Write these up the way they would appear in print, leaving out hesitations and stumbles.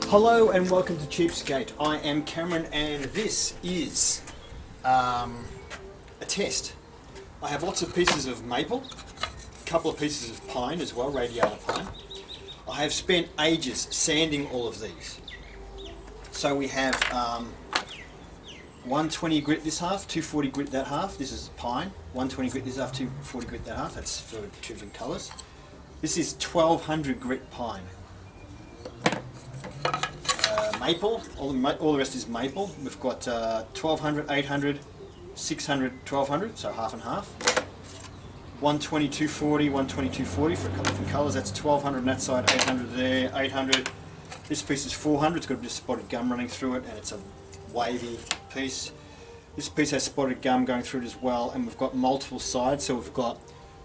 Hello and welcome to Cheapskate. I am Cameron and this is a test. I have lots of pieces of maple, a couple of pieces of pine as well, Radiata pine. I have spent ages sanding all of these. So we have 120 grit this half, 240 grit that half. This is pine. 120 grit this half, 240 grit that half. That's for two different colours. This is 1200 grit pine. Maple, all the rest is maple. We've got 1200, 800, 600, 1200, so half and half. 120, 240, 120, 240 for a couple of different colours. That's 1200 on that side, 800 there, 800. This piece is 400, it's got a bit of spotted gum running through it and it's a wavy piece. This piece has spotted gum going through it as well, and we've got multiple sides, so we've got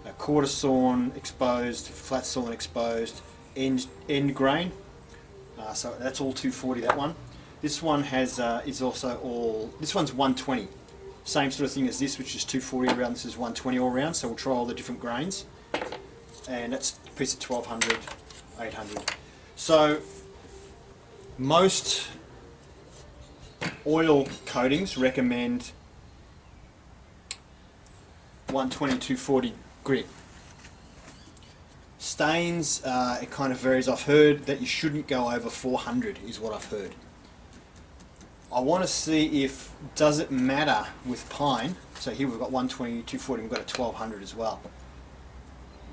a quarter sawn exposed, flat sawn exposed, end grain. So that's all 240, that one. This one has is also all, this one's 120. Same sort of thing as this, which is 240 around, this is 120 all around, so we'll try all the different grains. And that's a piece of 1200, 800. So most oil coatings recommend 120, 240 grit. Stains, it kind of varies. I've heard that you shouldn't go over 400 is what I've heard. I want to see if, does it matter with pine? So here we've got 120, 240, we've got a 1200 as well.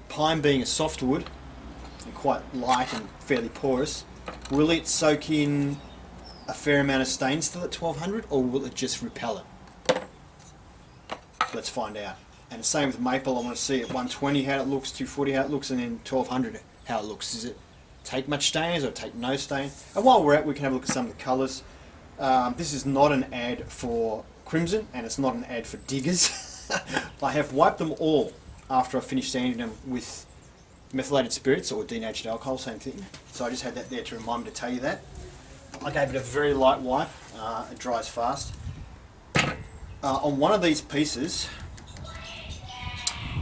Pine being a softwood and quite light and fairly porous, will it soak in a fair amount of stain still at 1200, or will it just repel it? Let's find out. And the same with maple, I want to see at 120 how it looks, 240 how it looks, and then 1200 how it looks. Does it take much stains or take no stain? And while we're at, we can have a look at some of the colours. This is not an ad for Crimson, and it's not an ad for diggers. I have wiped them all after I finished sanding them with methylated spirits or denatured alcohol, same thing. So I just had that there to remind me to tell you that. I gave it a very light wipe, it dries fast. On one of these pieces,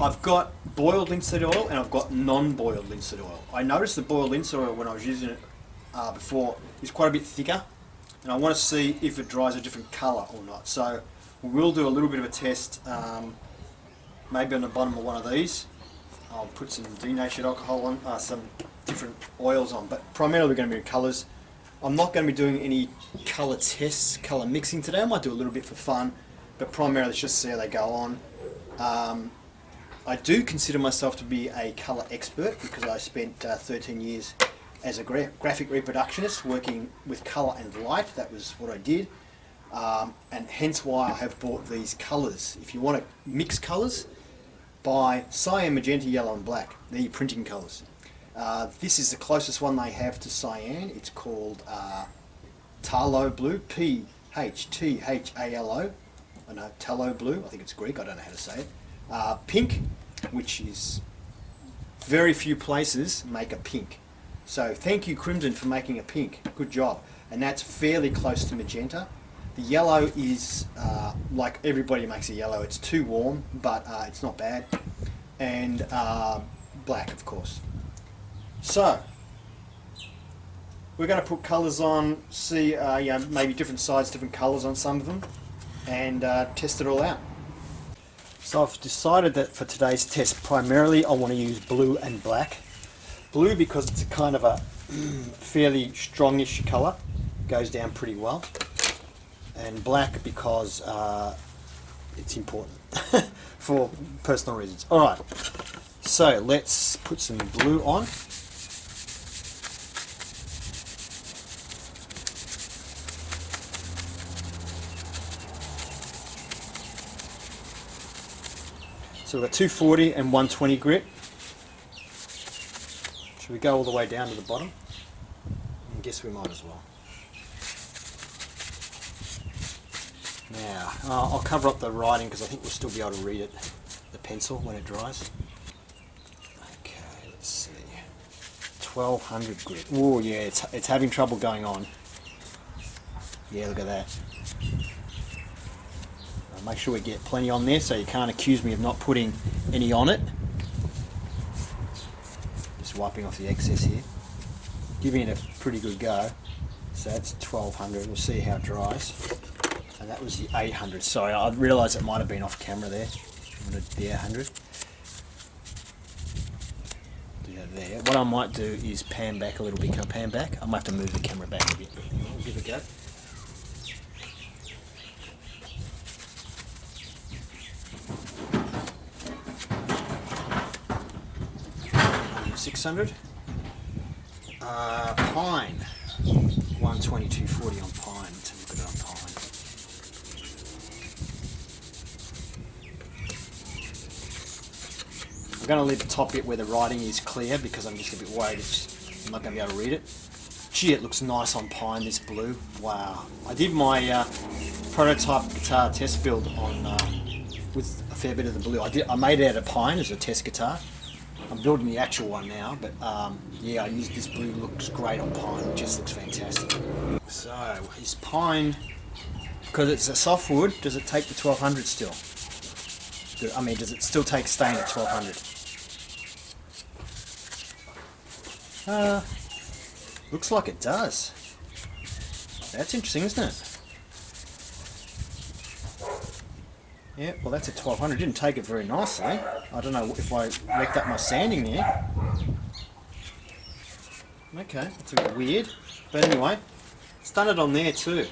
I've got boiled linseed oil and I've got non-boiled linseed oil. I noticed the boiled linseed oil when I was using it before is quite a bit thicker, and I want to see if it dries a different colour or not. So we will do a little bit of a test, maybe on the bottom of one of these. I'll put some denatured alcohol on, some different oils on, but primarily we're going to be in colours. I'm not going to be doing any colour tests, colour mixing today. I might do a little bit for fun, but primarily let's just see how they go on. I do consider myself to be a colour expert because I spent 13 years as a graphic reproductionist working with colour and light. That was what I did, and hence why I have bought these colours. If you want to mix colours, buy cyan, magenta, yellow and black, the printing colours. This is the closest one they have to cyan. It's called Phthalo blue, P-H-T-H-A-L-O. I know, Phthalo blue, I think it's Greek, I don't know how to say it. Pink, which is very few places make a pink. So thank you Crimson for making a pink, good job. And that's fairly close to magenta. The yellow is, like everybody makes a yellow, it's too warm, but it's not bad. And black, of course. So, we're going to put colours on, see maybe different sides, different colours on some of them, and test it all out. So I've decided that for today's test, primarily I want to use blue and black. Blue because it's a kind of a fairly strongish colour, goes down pretty well. And black because it's important for personal reasons. Alright, so let's put some blue on. So we've got 240 and 120 grit. Should we go all the way down to the bottom? I guess we might as well. Now, I'll cover up the writing because I think we'll still be able to read it, the pencil, when it dries. Okay, let's see. 1200 grit. Oh yeah, it's having trouble going on. Yeah, look at that. Make sure we get plenty on there so you can't accuse me of not putting any on it. Just wiping off the excess here. Giving it a pretty good go. So that's 1200. We'll see how it dries. And that was the 800. Sorry, I realised it might have been off camera there. The 800. Do that there. What I might do is pan back a little bit. Can I pan back? I might have to move the camera back a bit. I'll give it a go. 600. Pine. 122.40 on Pine. Let's have a look at it on Pine. I'm going to leave the top bit where the writing is clear because I'm just a bit worried I'm not going to be able to read it. Gee, it looks nice on Pine, this blue. Wow. I did my prototype guitar test build on with a fair bit of the blue. I made it out of Pine as a test guitar. I'm building the actual one now, but yeah, I used this blue. Looks great on Pine. It just looks fantastic. So, is Pine, because it's a softwood, does it take the 1200 still? I mean, does it still take stain at 1200? Looks like it does. That's interesting, isn't it? Yeah, well that's a 1200. Didn't take it very nicely. I don't know if I wrecked up my sanding there. Okay, that's a bit weird. But anyway, it's done it on there too.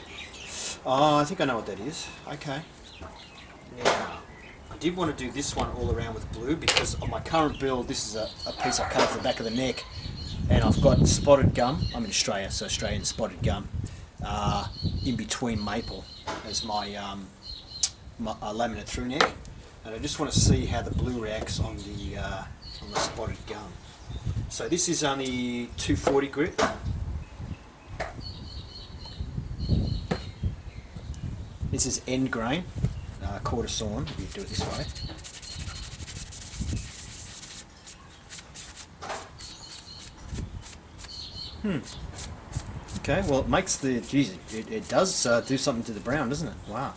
Oh, I think I know what that is. Okay. Now, I did want to do this one all around with blue because on my current build, this is a piece I cut off the back of the neck. And I've got spotted gum. I'm in Australia, so Australian spotted gum in between maple as my laminate through neck, and I just want to see how the blue reacts on the spotted gum. So this is only 240 grit. This is end grain, quarter sawn. You do it this way. Okay, well it makes the, geez, it does do something to the brown, doesn't it? Wow.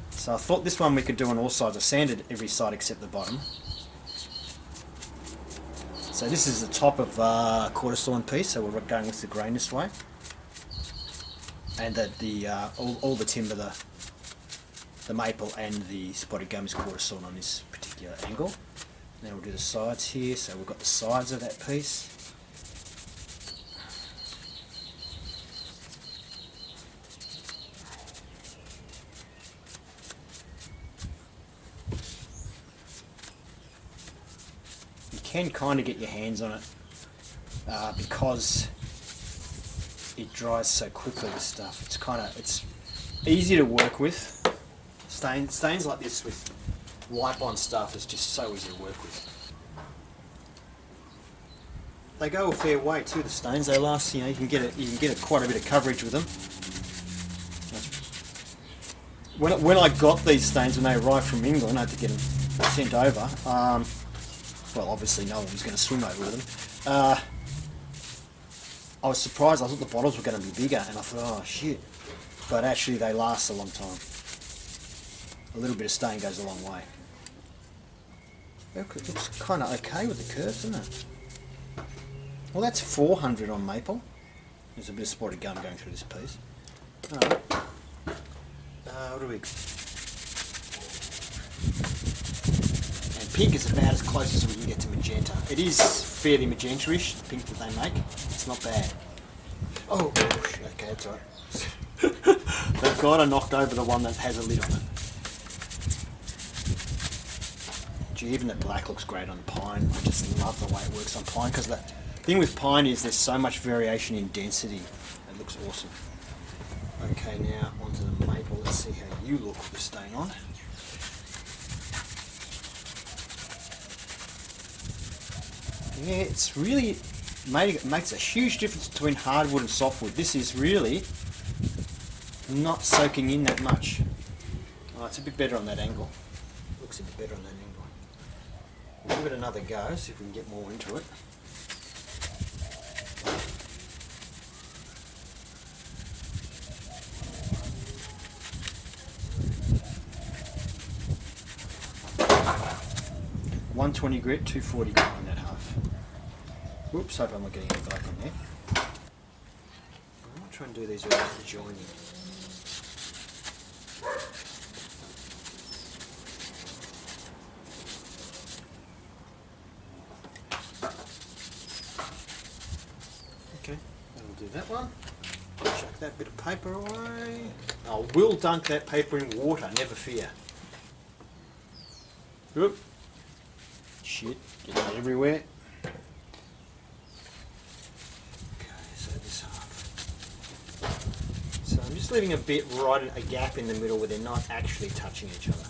So I thought this one we could do on all sides. I sanded every side except the bottom. So this is the top of quarter sawn piece, so we're going with the grain this way. And all the timber, the maple and the spotted gum is quarter sawn on this particular angle. Now we'll do the sides here, so we've got the sides of that piece. Can kind of get your hands on it because it dries so quickly with stuff. It's easy to work with. Stains like this with wipe on stuff is just so easy to work with. They go a fair way too, the stains. They last, you know, you can get quite a bit of coverage with them. When I got these stains when they arrived from England, I had to get them sent over. Well, obviously no one was going to swim over with them. I was surprised. I thought the bottles were going to be bigger, and I thought, oh shit. But actually they last a long time. A little bit of stain goes a long way. It looks kind of okay with the curves, isn't it? Well, that's 400 on maple. There's a bit of spotted gum going through this piece. Alright. What do we... Pink is about as close as we can get to magenta. It is fairly magenta-ish, the pink that they make. It's not bad. Oh, okay, that's alright. Thank God I knocked over the one that has a lid on it. Gee, even the black looks great on Pine. I just love the way it works on Pine, because the thing with Pine is there's so much variation in density. It looks awesome. Okay, now onto the maple. Let's see how you look with the stain on. Yeah, it's really makes a huge difference between hardwood and softwood. This is really not soaking in that much. Oh, it's a bit better on that angle. Looks a bit better on that angle. We'll give it another go, see if we can get more into it. .120 grit, 240 grit on that half. Whoops, hope I'm not getting any black on there. I'm not try and do these without joining. Okay, that'll do that one. Chuck that bit of paper away. I will dunk that paper in water, never fear. Oop. Shit, getting that everywhere. Okay, so this half. So I'm just leaving a bit right, a gap in the middle where they're not actually touching each other.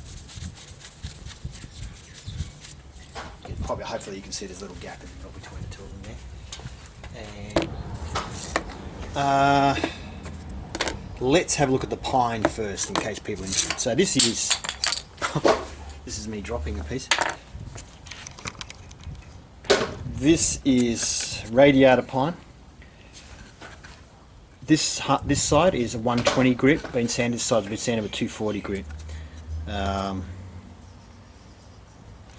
Probably, hopefully you can see there's a little gap in the middle between the two of them there. And let's have a look at the pine first, in case people are interested. So this is this is me dropping a piece. This is Radiata pine. This side is a 120 grit, been sanded. This side's been sanded with 240 grit. I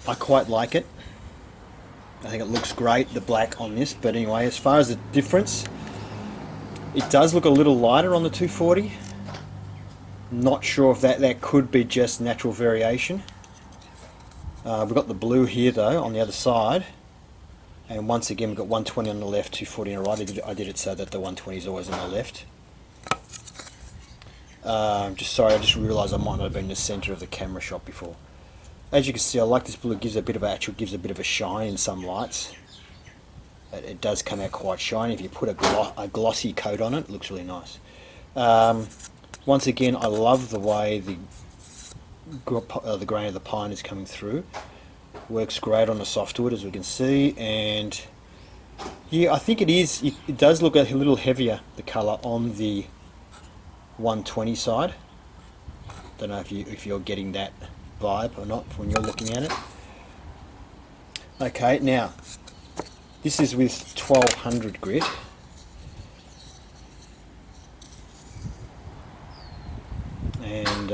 quite like it. I think it looks great, the black on this, but anyway, as far as the difference, it does look a little lighter on the 240. Not sure if that could be just natural variation. We've got the blue here though on the other side, and once again we've got 120 on the left, 240 on the right. I did it so that the 120 is always on the left. Just sorry, I just realised I might not have been in the centre of the camera shot before. As you can see, I like this blue. It gives a bit of a shine in some lights. It does come out quite shiny. If you put a glossy coat on it, it looks really nice. Once again, I love the way the grain of the pine is coming through. Works great on the softwood, as we can see, and yeah, I think it is. It does look a little heavier, the colour on the 120 side. Don't know if you're getting that vibe or not when you're looking at it. Okay, now this is with 1200 grit. And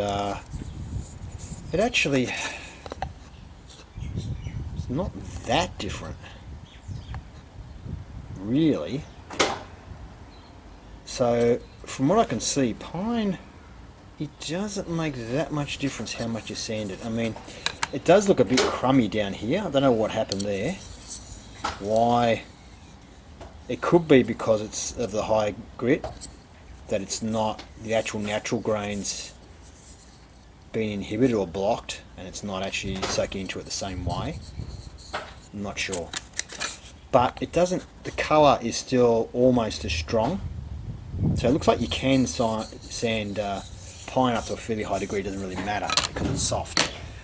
it actually is not that different, really. So from what I can see, pine, it doesn't make that much difference how much you sand it. I mean, it does look a bit crummy down here. I don't know what happened there. Why? It could be because it's of the high grit, that it's not the actual natural grains being inhibited or blocked, and it's not actually soaking into it the same way. I'm not sure. But it doesn't, the colour is still almost as strong. So it looks like you can sand pine up to a fairly high degree. It doesn't really matter because it's soft,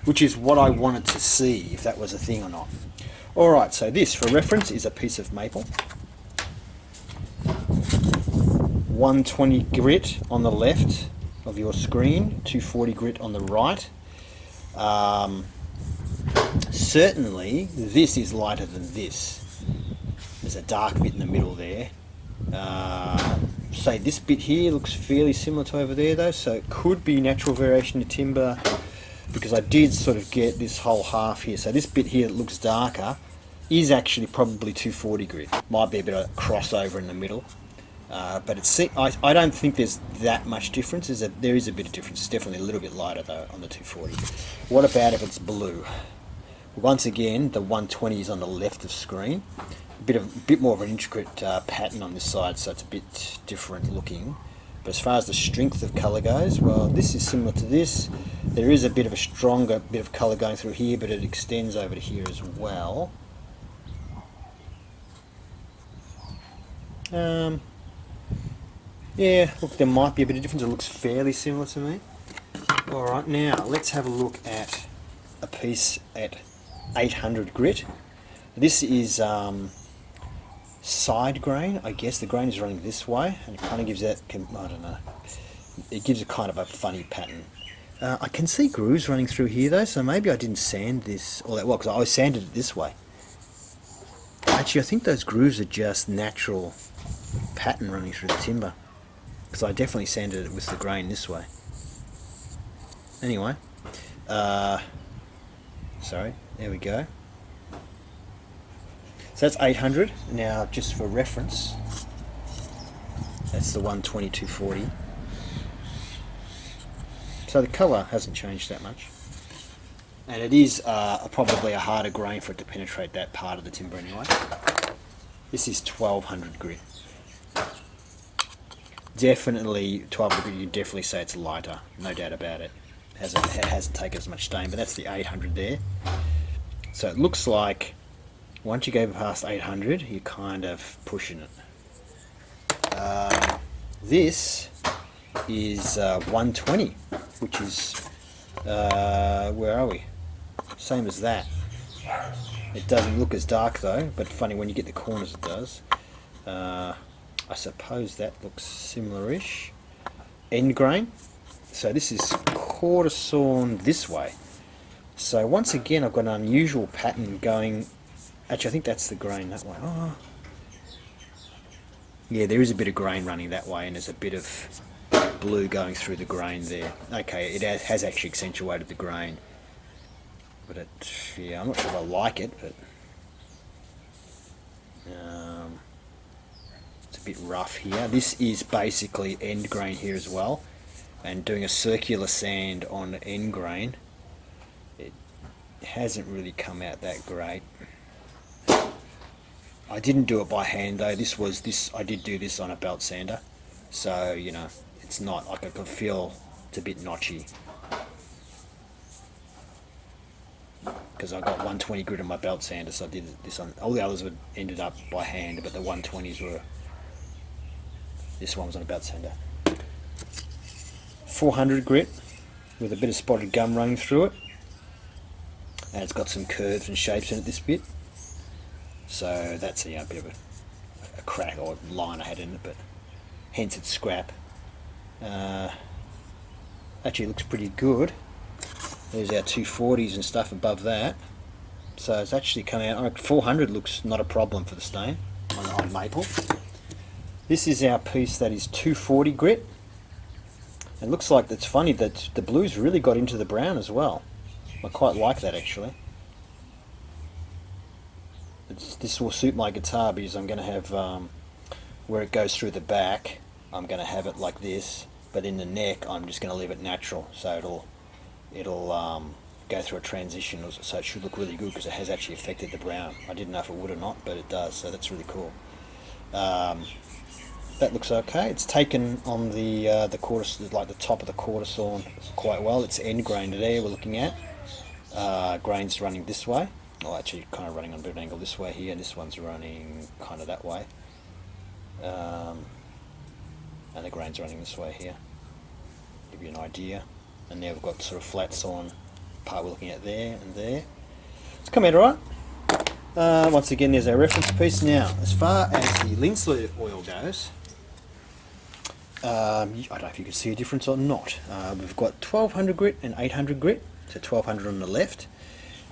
which is what I wanted to see, if that was a thing or not. Alright, so this, for reference, is a piece of maple. 120 grit on the left of your screen, 240 grit on the right. Certainly, this is lighter than this. There's a dark bit in the middle there. Say this bit here looks fairly similar to over there though, so it could be natural variation of timber, because I did sort of get this whole half here. So this bit here that looks darker is actually probably 240 grit. Might be a bit of crossover in the middle, but I don't think there's that much difference. There is a bit of difference. It's definitely a little bit lighter though on the 240. What about if it's blue? Once again, the 120 is on the left of screen. A bit more of an intricate pattern on this side, so it's a bit different looking. But as far as the strength of colour goes, well, this is similar to this. There is a bit of a stronger bit of colour going through here, but it extends over to here as well. Yeah, look, there might be a bit of difference. It looks fairly similar to me. Alright, now let's have a look at a piece at 800 grit. This is side grain. I guess the grain is running this way, and it kind of gives that, I don't know, it gives a kind of a funny pattern. I can see grooves running through here though, so maybe I didn't sand this all that well, because I sanded it this way. Actually, I think those grooves are just natural pattern running through the timber, because I definitely sanded it with the grain this way. Anyway, sorry, there we go. So that's 800. Now, just for reference, That's the 120-240. So the colour hasn't changed that much. And it is probably a harder grain for it to penetrate that part of the timber anyway. This is 1200 grit. Definitely 1200 grit, you definitely say it's lighter, no doubt about it. It hasn't taken as much stain, but that's the 800 there. So it looks like once you go past 800, you're kind of pushing it. This is 120, which is, where are we? Same as that. It doesn't look as dark though, but funny when you get the corners it does. I suppose that looks similar-ish. End grain. So this is quarter sawn this way. So once again I've got an unusual pattern going. Actually I think that's the grain that way. Oh. Yeah, there is a bit of grain running that way and there's a bit of blue going through the grain there. Okay, it has actually accentuated the grain. But yeah, I'm not sure if I like it, but it's a bit rough here. This is basically end grain here as well, and doing a circular sand on end grain, it hasn't really come out that great. I didn't do it by hand though. I did do this on a belt sander, so you know it's not like I can feel it's a bit notchy. Because I got 120 grit on my belt sander, so I did this on. All the others would ended up by hand, but the 120s were. This one was on a belt sander. 400 grit with a bit of spotted gum running through it, and it's got some curves and shapes in it. This bit, so that's a bit of a crack or line I had in it, but hence it's scrap. Actually, it looks pretty good. There's our 240s and stuff above that. So it's actually coming out. 400 looks not a problem for the stain on maple. This is our piece that is 240 grit. It looks like it's funny that the blues really got into the brown as well. I quite like that actually. This will suit my guitar because I'm going to have, where it goes through the back, I'm going to have it like this. But in the neck, I'm just going to leave it natural. So it'll go through a transition, so it should look really good because it has actually affected the brown. I didn't know if it would or not, but it does, so that's really cool. That looks okay. It's taken on the quarter, like the top of the quarter sawn quite well. It's end grain there we're looking at. Grain's running this way. Well, actually kind of running on a bit of an angle this way here, and this one's running kind of that way. And the grain's running this way here. Give you an idea. And now we've got sort of flat sawn part we're looking at there and there. It's come out alright. Once again, there's our reference piece. Now, as far as the linseed oil goes, I don't know if you can see a difference or not. We've got 1200 grit and 800 grit, so 1200 on the left,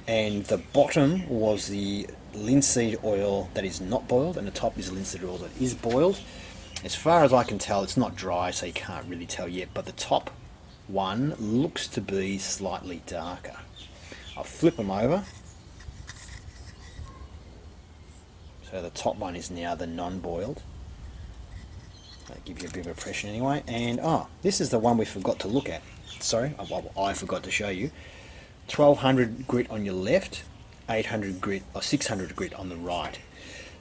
and the bottom was the linseed oil that is not boiled, and the top is the linseed oil that is boiled. As far as I can tell, it's not dry, so you can't really tell yet, but the top one looks to be slightly darker. I'll flip them over. So the top one is now the non-boiled. That'll give you a bit of an impression anyway. And this is the one we forgot to look at. Sorry, I forgot to show you. 1200 grit on your left, 800 grit or 600 grit on the right.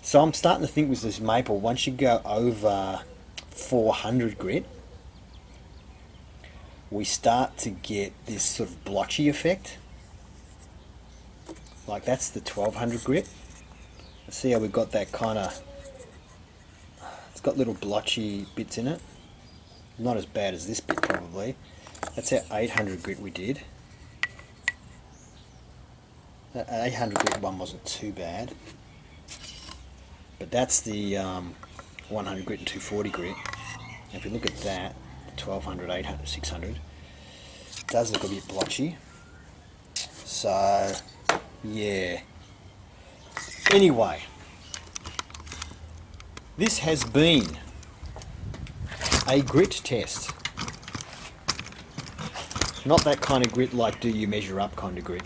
So I'm starting to think with this maple, once you go over 400 grit, we start to get this sort of blotchy effect. Like that's the 1200 grit. See how we've got that kind of, it's got little blotchy bits in it. Not as bad as this bit probably. That's our 800 grit we did. That 800 grit one wasn't too bad. But that's the 100 grit and 240 grit. And if you look at that, 1200, 800, 600, it does look a bit blotchy. So, yeah. Anyway, this has been a grit test. Not that kind of grit like do you measure up kind of grit.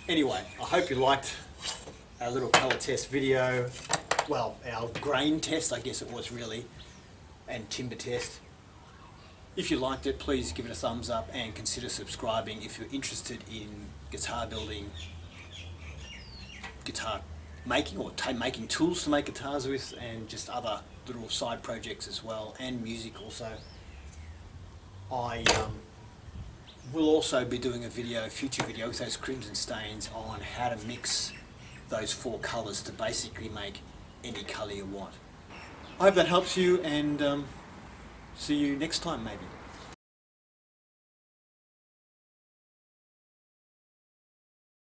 Anyway, I hope you liked our little colour test video, well, our grain test, I guess it was really, and timber test. If you liked it, please give it a thumbs up and consider subscribing if you're interested in guitar building, guitar making, or making tools to make guitars with, and just other little side projects as well, and music also. I will also be doing a future video with those crimson stains on how to mix those 4 colours to basically make any colour you want. I hope that helps you, and see you next time maybe.